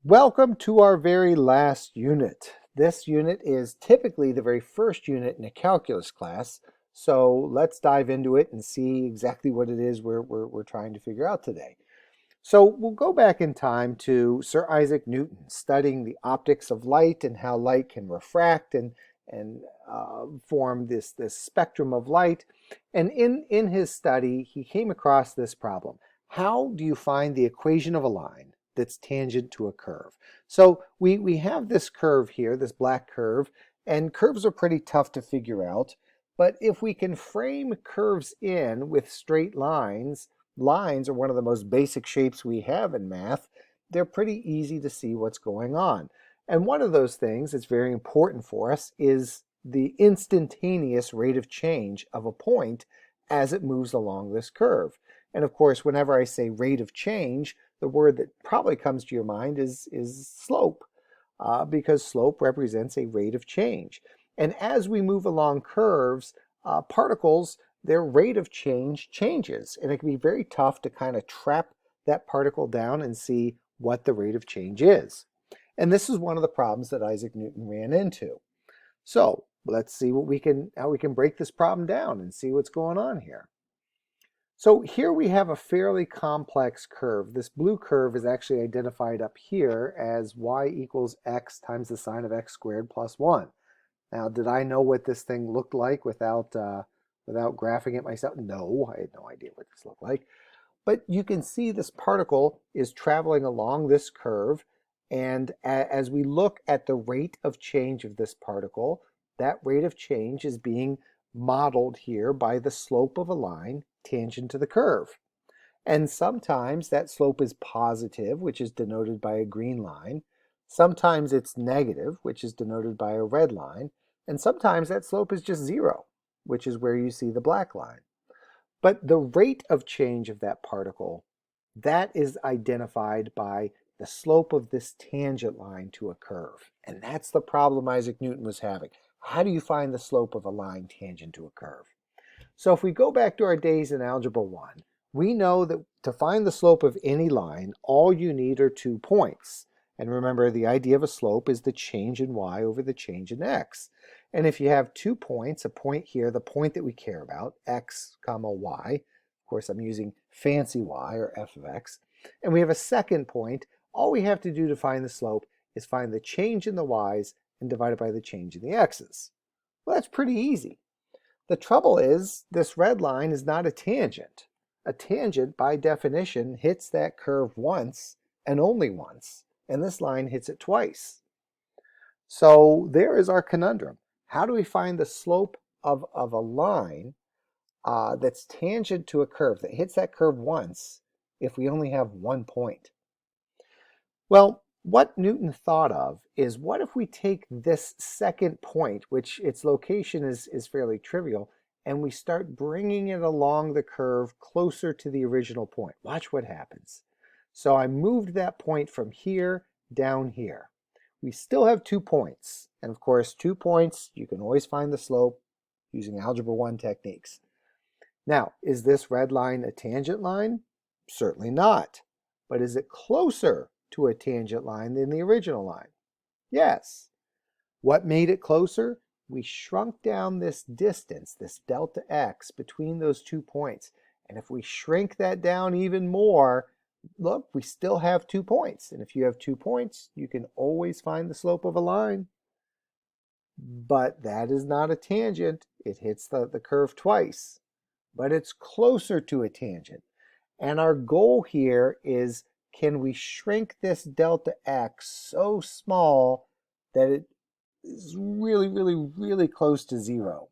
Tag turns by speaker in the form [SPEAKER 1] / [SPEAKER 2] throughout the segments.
[SPEAKER 1] Welcome to our very last unit. This unit is typically the very first unit in a calculus class, so let's dive into it and see exactly what it is we're trying to figure out today. So we'll go back in time to Sir Isaac Newton studying the optics of light and how light can refract and form this spectrum of light. And in his study, he came across this problem. How do you find the equation of a line that's tangent to a curve? So we have this curve here, this black curve, and curves are pretty tough to figure out. But if we can frame curves in with straight lines, lines are one of the most basic shapes we have in math. They're pretty easy to see what's going on. And one of those things that's very important for us is the instantaneous rate of change of a point as it moves along this curve. And of course, whenever I say rate of change, the word that probably comes to your mind is slope, because slope represents a rate of change. And as we move along curves, particles, their rate of change changes. And it can be very tough to kind of trap that particle down and see what the rate of change is. And this is one of the problems that Isaac Newton ran into. So let's see how we can break this problem down and see what's going on here. So here we have a fairly complex curve. This blue curve is actually identified up here as y equals x times the sine of x squared plus 1. Now, did I know what this thing looked like without graphing it myself? No, I had no idea what this looked like. But you can see this particle is traveling along this curve, and as we look at the rate of change of this particle, that rate of change is being modeled here by the slope of a line tangent to the curve. And sometimes that slope is positive, which is denoted by a green line. Sometimes it's negative, which is denoted by a red line. And sometimes that slope is just zero, which is where you see the black line. But the rate of change of that particle, that is identified by the slope of this tangent line to a curve. And that's the problem Isaac Newton was having. How do you find the slope of a line tangent to a curve? So if we go back to our days in Algebra 1, we know that to find the slope of any line, all you need are 2 points. And remember, the idea of a slope is the change in y over the change in x. And if you have 2 points, a point here, the point that we care about, x comma y, of course I'm using fancy y or f of x, and we have a second point, all we have to do to find the slope is find the change in the y's and divide it by the change in the x's. Well, that's pretty easy. The trouble is, this red line is not a tangent. A tangent, by definition, hits that curve once and only once, and this line hits it twice. So there is our conundrum. How do we find the slope of a line that's tangent to a curve, that hits that curve once, if we only have 1 point? Well, what Newton thought of is, what if we take this second point, which its location is fairly trivial, and we start bringing it along the curve closer to the original point? Watch what happens. So I moved that point from here down here. We still have 2 points. And of course, 2 points, you can always find the slope using Algebra 1 techniques. Now, is this red line a tangent line? Certainly not. But is it closer to a tangent line than the original line? Yes. What made it closer? We shrunk down this distance, this delta x, between those 2 points. And if we shrink that down even more, look, we still have 2 points. And if you have 2 points, you can always find the slope of a line. But that is not a tangent. It hits the curve twice. But it's closer to a tangent. And our goal here is, can we shrink this delta x so small that it is really, really, really close to zero?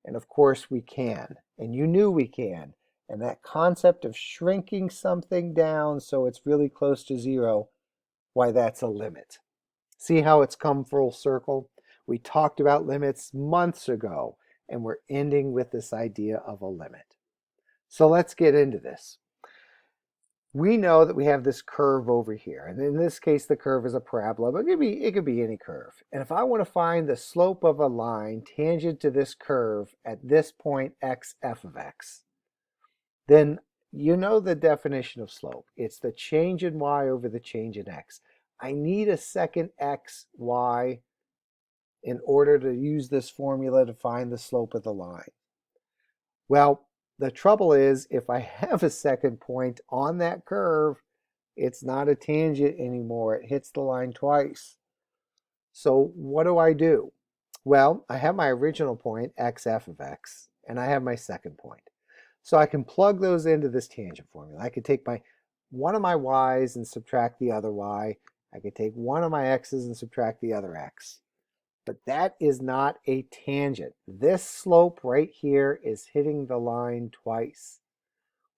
[SPEAKER 1] And of course we can. And you knew we can. And that concept of shrinking something down so it's really close to zero, why, that's a limit. See how it's come full circle? We talked about limits months ago, and we're ending with this idea of a limit. So let's get into this. We know that we have this curve over here, and in this case the curve is a parabola, but it could be any curve. And if I want to find the slope of a line tangent to this curve at this point x f of x, then you know the definition of slope. It's the change in y over the change in x. I need a second x, y in order to use this formula to find the slope of the line. Well, the trouble is if I have a second point on that curve, it's not a tangent anymore. It hits the line twice. So what do? Well, I have my original point, x f of x, and I have my second point. So I can plug those into this tangent formula. I could take one of my y's and subtract the other y. I could take one of my x's and subtract the other x. But that is not a tangent. This slope right here is hitting the line twice.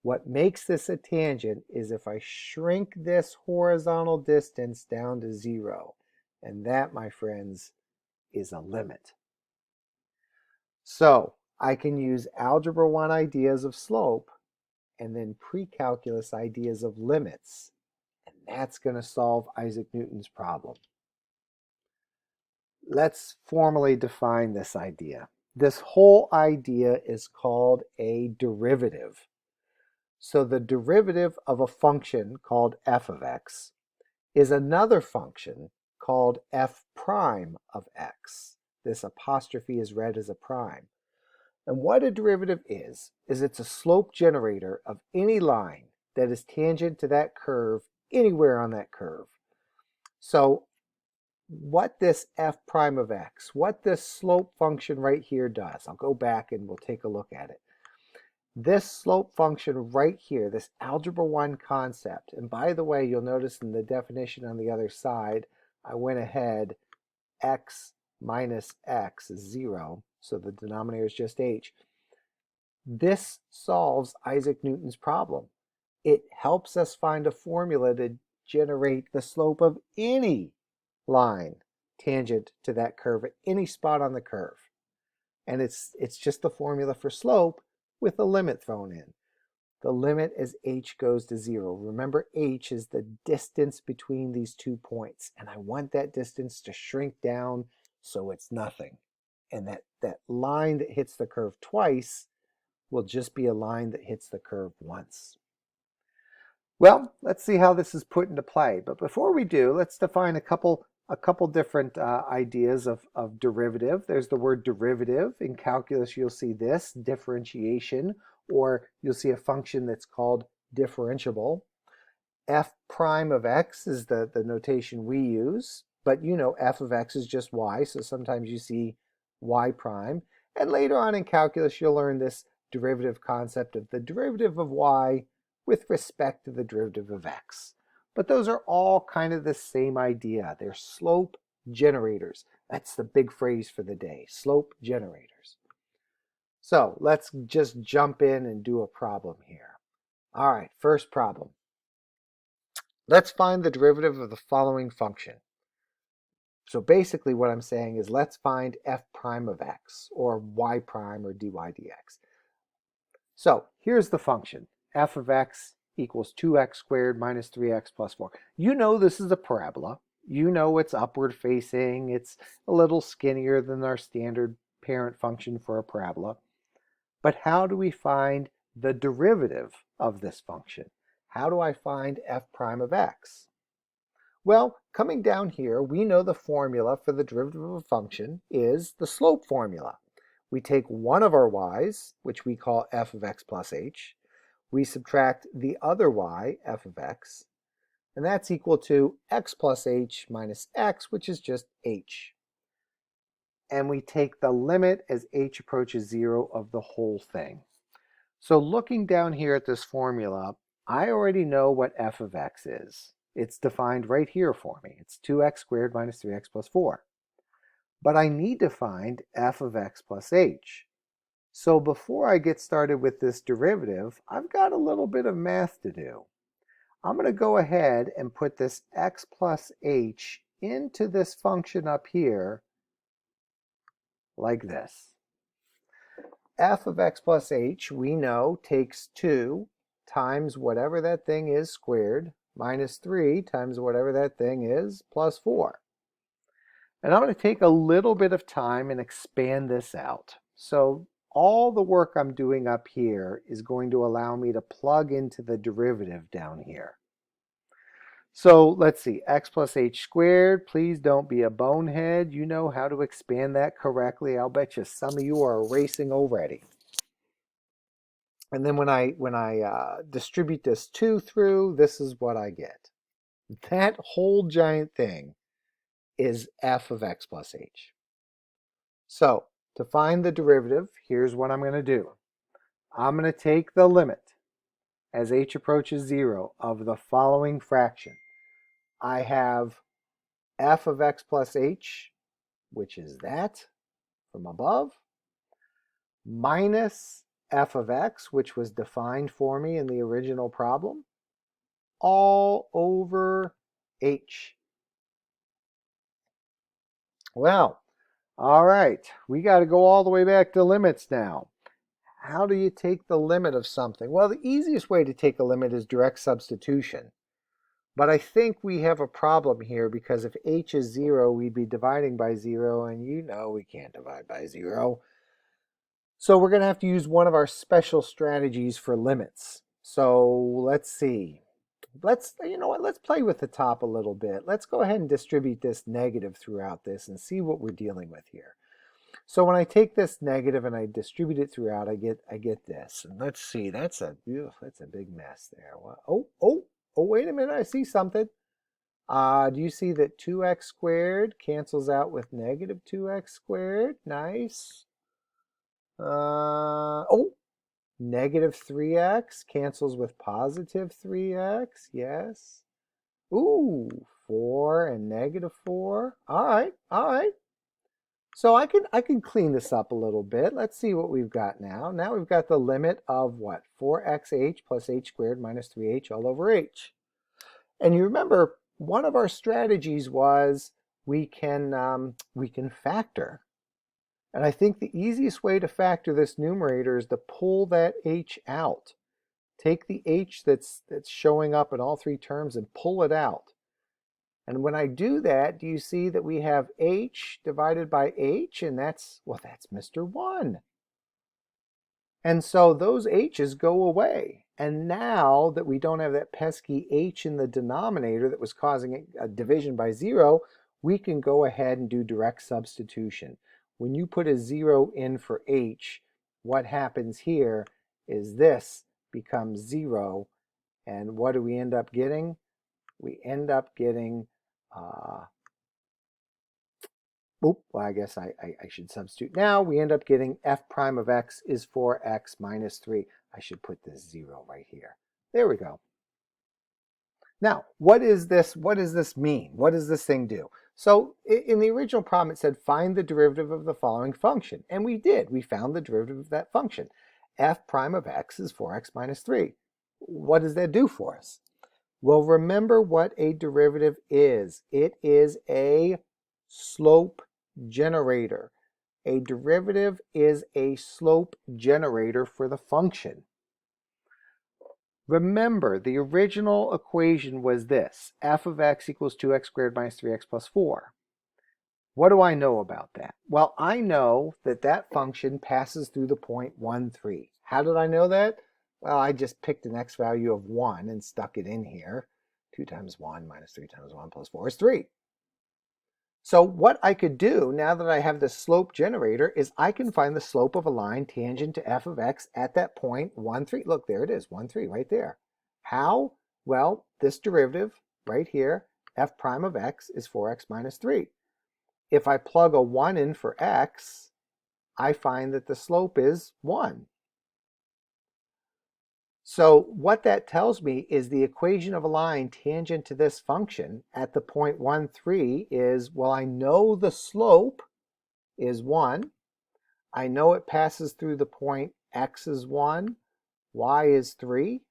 [SPEAKER 1] What makes this a tangent is if I shrink this horizontal distance down to 0. And that, my friends, is a limit. So I can use Algebra 1 ideas of slope and then pre-calculus ideas of limits. And that's going to solve Isaac Newton's problem. Let's formally define this idea. This whole idea is called a derivative. So the derivative of a function called f of x is another function called f prime of x. This apostrophe is read as a prime. And what a derivative is it's a slope generator of any line that is tangent to that curve anywhere on that curve. So what this f prime of x, what this slope function right here does, I'll go back and we'll take a look at it. This slope function right here, this Algebra 1 concept, and by the way, you'll notice in the definition on the other side, I went ahead, x minus x is 0, so the denominator is just h. This solves Isaac Newton's problem. It helps us find a formula to generate the slope of any line tangent to that curve at any spot on the curve. And it's just the formula for slope with a limit thrown in. The limit as h goes to 0. Remember, h is the distance between these 2 points, and I want that distance to shrink down so it's nothing. And that line that hits the curve twice will just be a line that hits the curve once. Well, let's see how this is put into play. But before we do, let's define a couple different ideas of derivative. There's the word derivative. In calculus, you'll see this, differentiation, or you'll see a function that's called differentiable. F prime of x is the notation we use, but you know f of x is just y, so sometimes you see y prime. And later on in calculus, you'll learn this derivative concept of the derivative of y with respect to the derivative of x. But those are all kind of the same idea. They're slope generators. That's the big phrase for the day, slope generators. So let's just jump in and do a problem here. All right, first problem. Let's find the derivative of the following function. So basically what I'm saying is let's find f prime of x, or y prime, or dy dx. So here's the function. F of x equals 2x squared minus 3x plus 4. You know this is a parabola. You know it's upward facing. It's a little skinnier than our standard parent function for a parabola. But how do we find the derivative of this function? How do I find f prime of x? Well, coming down here, we know the formula for the derivative of a function is the slope formula. We take one of our y's, which we call f of x plus h. We subtract the other y, f of x, and that's equal to x plus h minus x, which is just h. And we take the limit as h approaches 0 of the whole thing. So looking down here at this formula, I already know what f of x is. It's defined right here for me. It's 2x squared minus 3x plus 4. But I need to find f of x plus h. So before I get started with this derivative, I've got a little bit of math to do. I'm going to go ahead and put this x plus h into this function up here like this. F of x plus h, we know, takes 2 times whatever that thing is squared minus 3 times whatever that thing is plus 4. And I'm going to take a little bit of time and expand this out. So all the work I'm doing up here is going to allow me to plug into the derivative down here. So let's see, x plus h squared. Please don't be a bonehead. You know how to expand that correctly. I'll bet you some of you are erasing already. And then when I distribute this 2 through, this is what I get. That whole giant thing is f of x plus h. So to find the derivative, here's what I'm going to do. I'm going to take the limit as h approaches 0 of the following fraction. I have f of x plus h, which is that from above, minus f of x, which was defined for me in the original problem, all over h. Well, all right, we got to go all the way back to limits now. How do you take the limit of something? Well, the easiest way to take a limit is direct substitution. But I think we have a problem here because if h is 0, we'd be dividing by 0, and you know we can't divide by 0. So we're going to have to use one of our special strategies for limits. So let's see. You know what, let's play with the top a little bit. Let's go ahead and distribute this negative throughout this and see what we're dealing with here. So when I take this negative and I distribute it throughout, I get this. And let's see, that's a big mess there. Oh, wait a minute, I see something. Do you see that 2x squared cancels out with negative 2x squared? Nice. Negative 3x cancels with positive 3x. Yes. Ooh, 4 and negative 4. All right. So I can clean this up a little bit. Let's see what we've got now. Now we've got the limit of what? 4xh plus h squared minus 3h all over h. And you remember, one of our strategies was we can factor. And I think the easiest way to factor this numerator is to pull that h out. Take the h that's showing up in all three terms and pull it out. And when I do that, do you see that we have h divided by h? And that's Mr. 1. And so those h's go away. And now that we don't have that pesky h in the denominator that was causing a division by 0, we can go ahead and do direct substitution. When you put a 0 in for h, what happens here is this becomes 0. And what do we end up getting? We end up getting, well, I guess I should substitute now. We end up getting f prime of x is 4x minus 3. I should put this 0 right here. There we go. Now, what does this mean? What does this thing do? So in the original problem, it said find the derivative of the following function. And we did. We found the derivative of that function. F prime of x is 4x minus 3. What does that do for us? Well, remember what a derivative is. It is a slope generator. A derivative is a slope generator for the function. Remember, the original equation was this: f of x equals 2x squared minus 3x plus 4. What do I know about that? Well, I know that that function passes through the point 1, 3. How did I know that? Well, I just picked an x value of 1 and stuck it in here. 2 times 1 minus 3 times 1 plus 4 is 3. So what I could do, now that I have the slope generator, is I can find the slope of a line tangent to f of x at that point 1, 3. Look, there it is, 1, 3, right there. How? Well, this derivative right here, f prime of x is 4x minus 3. If I plug a 1 in for x, I find that the slope is 1. So what that tells me is the equation of a line tangent to this function at the point 1, 3 is, well, I know the slope is 1. I know it passes through the point x is 1, y is 3.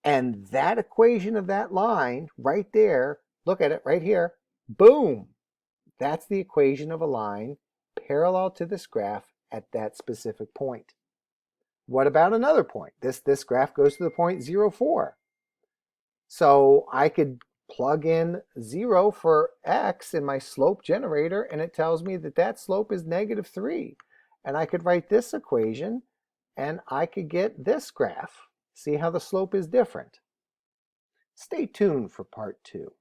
[SPEAKER 1] And that equation of that line right there, look at it right here, boom. That's the equation of a line parallel to this graph at that specific point. What about another point? This graph goes to the point 0, 4. So I could plug in 0 for x in my slope generator, and it tells me that that slope is negative 3. And I could write this equation, and I could get this graph. See how the slope is different. Stay tuned for part 2.